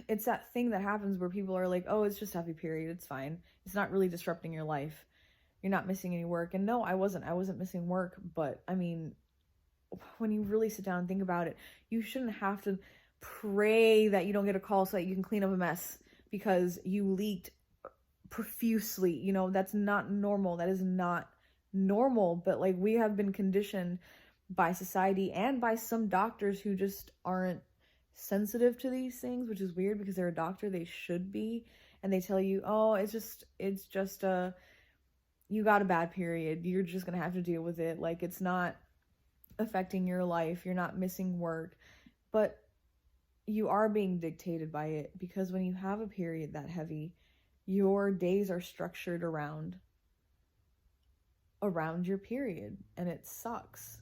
it's that thing that happens where people are like, oh, it's just a heavy period, it's fine. It's not really disrupting your life. You're not missing any work. And no, I wasn't missing work, but I mean, when you really sit down and think about it, you shouldn't have to pray that you don't get a call so that you can clean up a mess because you leaked profusely. You know, that's not normal. That is not normal. But like, we have been conditioned by society and by some doctors who just aren't sensitive to these things, which is weird because they're a doctor, they should be, and they tell you, oh, it's just you got a bad period, you're just gonna have to deal with it, like it's not affecting your life, you're not missing work. But you are being dictated by it, because when you have a period that heavy, your days are structured around your period, and it sucks.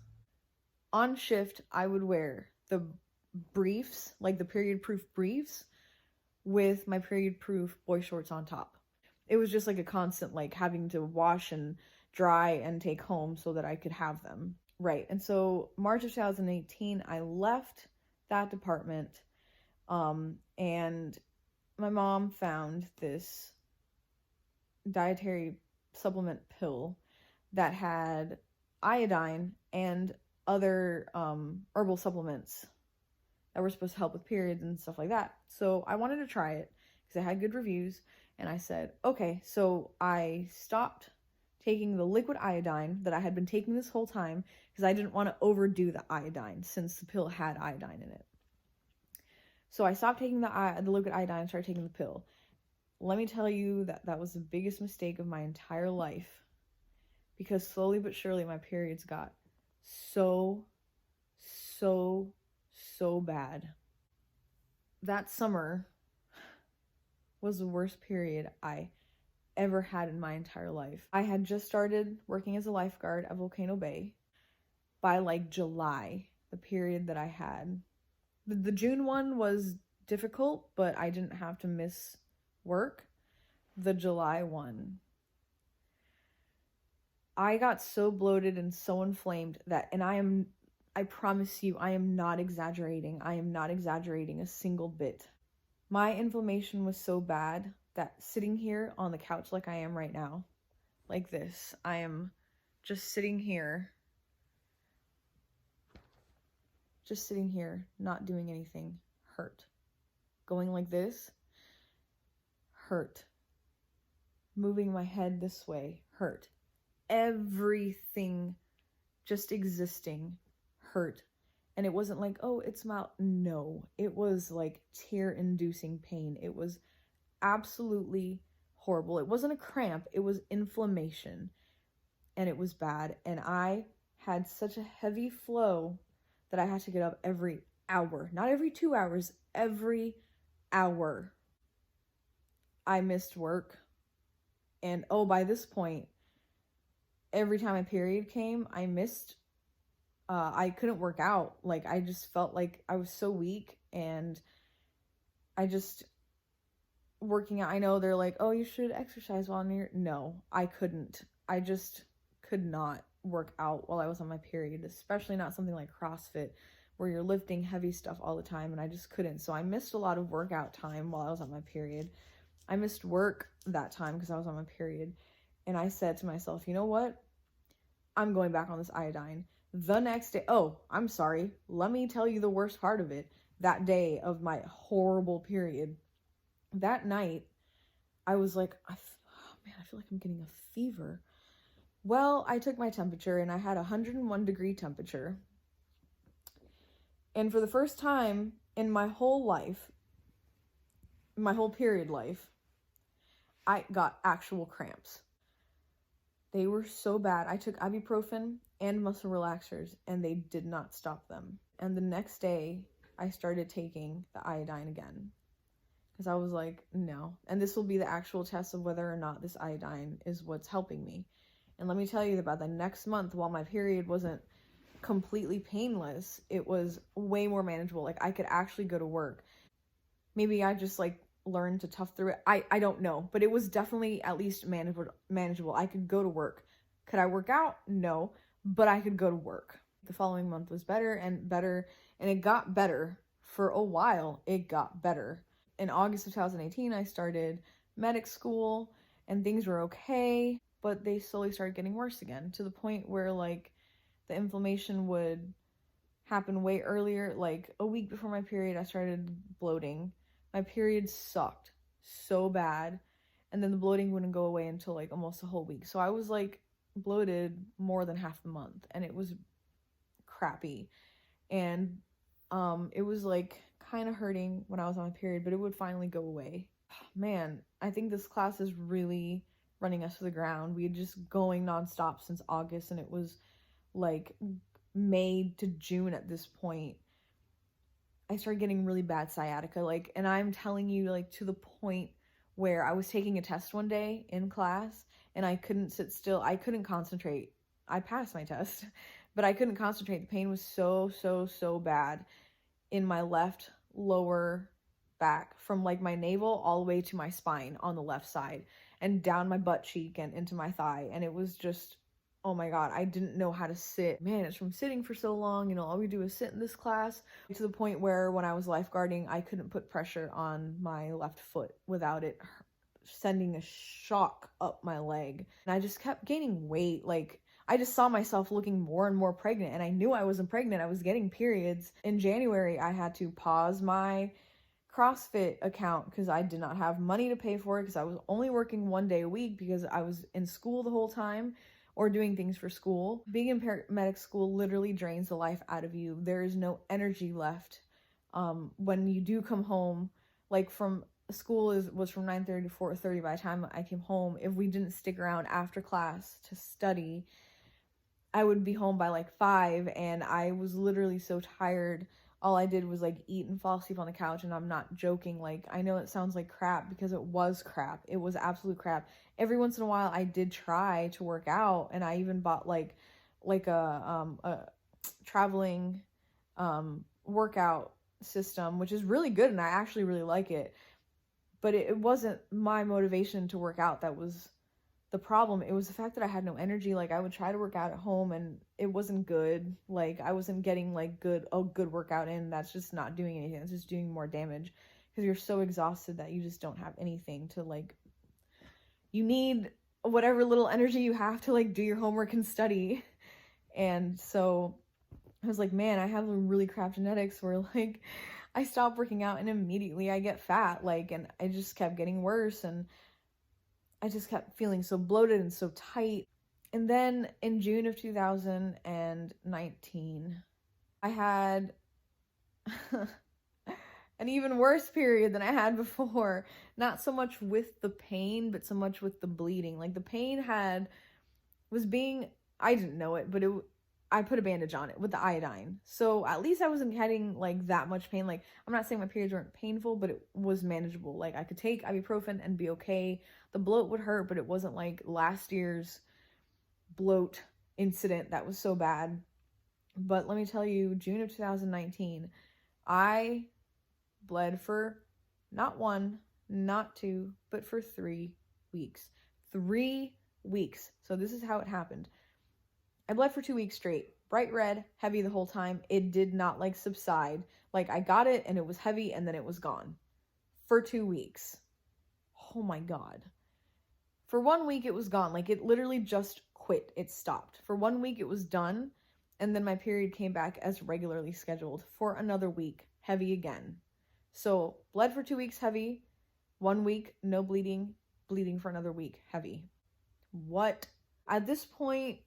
On shift, I would wear the briefs, like the period proof briefs, with my period proof boy shorts on top. It was just like a constant, like, having to wash and dry and take home so that I could have them. Right. And so March of 2018, I left that department, and my mom found this dietary supplement pill that had iodine and other herbal supplements that were supposed to help with periods and stuff like that. So I wanted to try it because it had good reviews, and I said, okay. So I stopped taking the liquid iodine that I had been taking this whole time because I didn't want to overdo the iodine since the pill had iodine in it. So I stopped taking the liquid iodine and started taking the pill. Let me tell you that was the biggest mistake of my entire life, because slowly but surely my periods got so bad. That summer was the worst period I ever had in my entire life. I had just started working as a lifeguard at Volcano Bay. By like July, the period that I had, the June one was difficult, but I didn't have to miss work. The July one, I got so bloated and so inflamed that, and I promise you, I am not exaggerating. I am not exaggerating a single bit. My inflammation was so bad that sitting here on the couch like I am right now, like this, I am just sitting here, not doing anything, hurt. Going like this, hurt. Moving my head this way, hurt. Everything just existing hurt. And it wasn't like, oh, it's mild. No, it was like tear-inducing pain. It was absolutely horrible. It wasn't a cramp, it was inflammation. And it was bad. And I had such a heavy flow that I had to get up every hour. Not every 2 hours, every hour. I missed work. And oh, by this point, every time my period came, I couldn't work out. Like, I just felt like I was so weak, and working out, I know they're like, oh, you should exercise while you're, no, I couldn't. I just could not work out while I was on my period, especially not something like CrossFit where you're lifting heavy stuff all the time, and I just couldn't. So I missed a lot of workout time while I was on my period. I missed work that time because I was on my period. And I said to myself, you know what? I'm going back on this iodine. The next day, oh, I'm sorry. Let me tell you the worst part of it. That day of my horrible period, that night, I was like, oh man, I feel like I'm getting a fever. Well, I took my temperature, and I had 101 degree temperature. And for the first time in my whole life, my whole period life, I got actual cramps. They were so bad. I took ibuprofen and muscle relaxers, and they did not stop them. And the next day, I started taking the iodine again, because I was like, no. And this will be the actual test of whether or not this iodine is what's helping me. And let me tell you, about the next month, while my period wasn't completely painless, it was way more manageable. Like, I could actually go to work. Maybe I just like learned to tough through it. I don't know, but it was definitely at least manageable. I could go to work. Could I work out? No, but I could go to work. The following month was better and better, and it got better for a while. It got better. in August of 2018, I started medic school and things were okay, but they slowly started getting worse again to the point where like the inflammation would happen way earlier. Like a week before my period, I started bloating. My period sucked so bad. And then the bloating wouldn't go away until like almost a whole week. So I was like bloated more than half the month and it was crappy. And it was like kind of hurting when I was on my period, but it would finally go away. Man, I think this class is really running us to the ground. We had just going nonstop since August, and it was like May to June at this point. I started getting really bad sciatica, like, and I'm telling you, like, to the point where I was taking a test one day in class and I couldn't sit still. I couldn't concentrate. I passed my test, but I couldn't concentrate. The pain was so bad in my left lower back from like my navel all the way to my spine on the left side and down my butt cheek and into my thigh. And it was just, oh my God, I didn't know how to sit. Man, it's from sitting for so long, all we do is sit in this class, to the point where when I was lifeguarding, I couldn't put pressure on my left foot without it sending a shock up my leg. And I just kept gaining weight. Like, I just saw myself looking more and more pregnant, and I knew I wasn't pregnant. I was getting periods. In January, I had to pause my CrossFit account because I did not have money to pay for it, because I was only working 1 day a week because I was in school the whole time or doing things for school. Being in paramedic school literally drains the life out of you. There is no energy left. When you do come home, like from school was from 9:30 to 4:30. By the time I came home, if we didn't stick around after class to study, I would be home by like 5, and I was literally so tired. All I did was like eat and fall asleep on the couch, and I'm not joking. Like, I know it sounds like crap because it was crap. It was absolute crap. Every once in a while I did try to work out, and I even bought like a traveling workout system, which is really good, and I actually really like it. But it wasn't my motivation to work out that was the problem. It was the fact that I had no energy. Like, I would try to work out at home and it wasn't good. Like, I wasn't getting like good workout in. That's just not doing anything. It's just doing more damage because you're so exhausted that you just don't have anything to like, you need whatever little energy you have to like do your homework and study. And so I was like, man, I have really crap genetics where like I stopped working out and immediately I get fat, like, and I just kept getting worse, and I just kept feeling so bloated and so tight. And then in June of 2019, I had an even worse period than I had before. Not so much with the pain, but so much with the bleeding. Like, the pain was being, I didn't know it, but I put a bandage on it with the iodine. So at least I wasn't getting like that much pain. Like, I'm not saying my periods weren't painful, but it was manageable. Like, I could take ibuprofen and be okay. The bloat would hurt, but it wasn't like last year's bloat incident that was so bad. But let me tell you, June of 2019, I bled for not 1, not 2, but for 3 weeks. 3 weeks. So this is how it happened. I bled for 2 weeks straight, bright red, heavy the whole time. It did not like subside. Like, I got it and it was heavy and then it was gone for 2 weeks. Oh my God. For 1 week it was gone. Like, it literally just quit. It stopped. For 1 week it was done. And then my period came back as regularly scheduled for another week, heavy again. So bled for 2 weeks, heavy. 1 week, no bleeding. Bleeding for another week, heavy. What? At this point,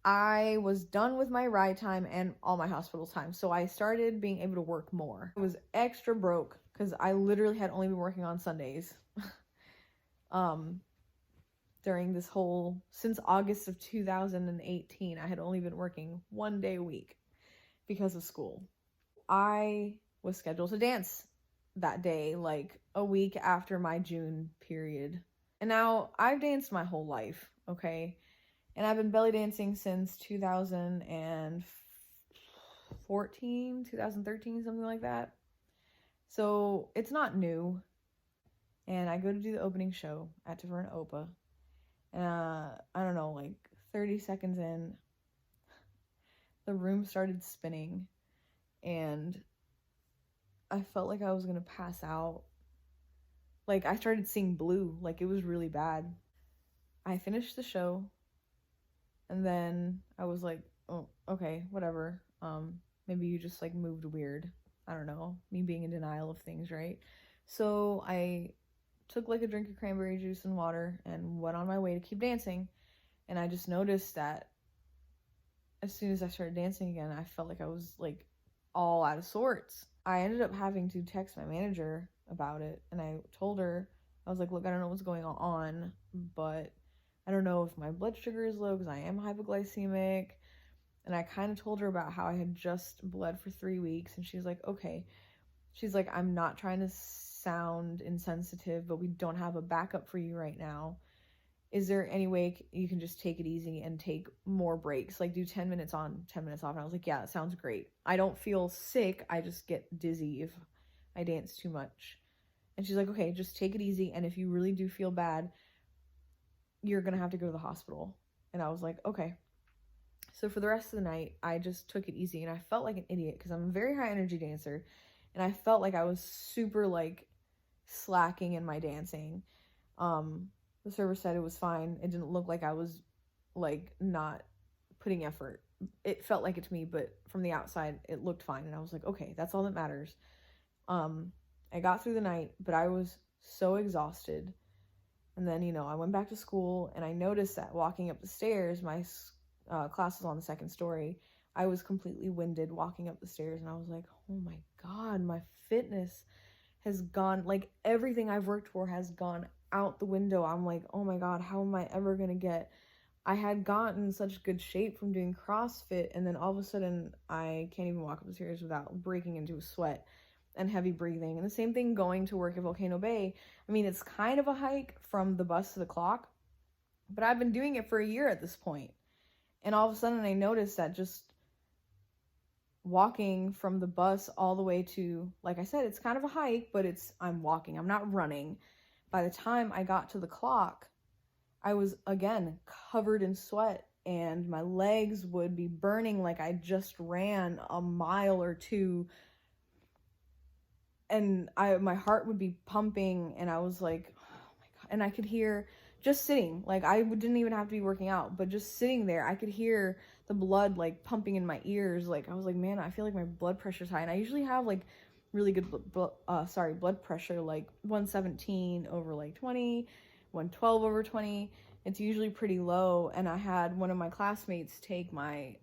I was done with my ride time and all my hospital time. So I started being able to work more. I was extra broke because I literally had only been working on Sundays. During this since August of 2018, I had only been working 1 day a week because of school. I was scheduled to dance that day, like a week after my June period. And now I've danced my whole life, okay? And I've been belly dancing since 2014, 2013, something like that. So it's not new. And I go to do the opening show at Taverna Opa. And I don't know, like 30 seconds in, the room started spinning. And I felt like I was gonna pass out. Like, I started seeing blue. Like, it was really bad. I finished the show, and then I was like, oh, okay, whatever. Maybe you just, like, moved weird. I don't know. Me being in denial of things, right? So I took, like, a drink of cranberry juice and water and went on my way to keep dancing. And I just noticed that as soon as I started dancing again, I felt like I was, like, all out of sorts. I ended up having to text my manager about it, and I told her, I was like, look, I don't know what's going on, but I don't know if my blood sugar is low because I am hypoglycemic. And I kind of told her about how I had just bled for 3 weeks, and she's like, okay. She's like, I'm not trying to sound insensitive, but we don't have a backup for you right now. Is there any way you can just take it easy and take more breaks? Like, do 10 minutes on, 10 minutes off. And I was like, yeah, that sounds great. I don't feel sick. I just get dizzy if I dance too much. And she's like, okay, just take it easy. And if you really do feel bad, you're going to have to go to the hospital. And I was like, okay. So for the rest of the night, I just took it easy. And I felt like an idiot because I'm a very high energy dancer. And I felt like I was super, like, slacking in my dancing. The server said it was fine. It didn't look like I was, like, not putting effort. It felt like it to me, but from the outside, it looked fine. And I was like, okay, that's all that matters. I got through the night, but I was so exhausted. And then, I went back to school, and I noticed that walking up the stairs, my class was on the second story. I was completely winded walking up the stairs, and I was like, oh my God, my fitness has gone, like, everything I've worked for has gone out the window. I'm like, oh my God, how am I ever gonna get, I had gotten such good shape from doing CrossFit, and then all of a sudden I can't even walk up the stairs without breaking into a sweat and heavy breathing. And the same thing going to work at Volcano Bay. I mean, it's kind of a hike from the bus to the clock, but I've been doing it for a year at this point. And all of a sudden I noticed that just walking from the bus all the way to, like I said, it's kind of a hike, but I'm walking, I'm not running. By the time I got to the clock, I was again covered in sweat, and my legs would be burning like I just ran a mile or two, and my heart would be pumping, and I was like, oh my God. And I could hear, just sitting, like, I didn't even have to be working out, but just sitting there, I could hear the blood, like, pumping in my ears. Like, I was like, man, I feel like my blood pressure's high. And I usually have, like, really good blood pressure, like 117 over, like, 20, 112 over 20. It's usually pretty low. And I had one of my classmates take my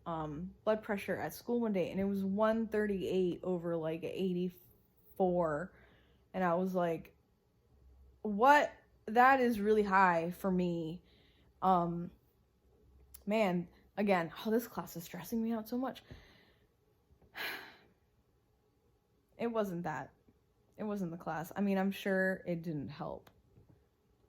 blood pressure at school one day, and it was 138 over, like, 84. And I was like, what? That is really high for me. Man, again, this class is stressing me out so much. It wasn't that. It wasn't the class. I mean, I'm sure it didn't help.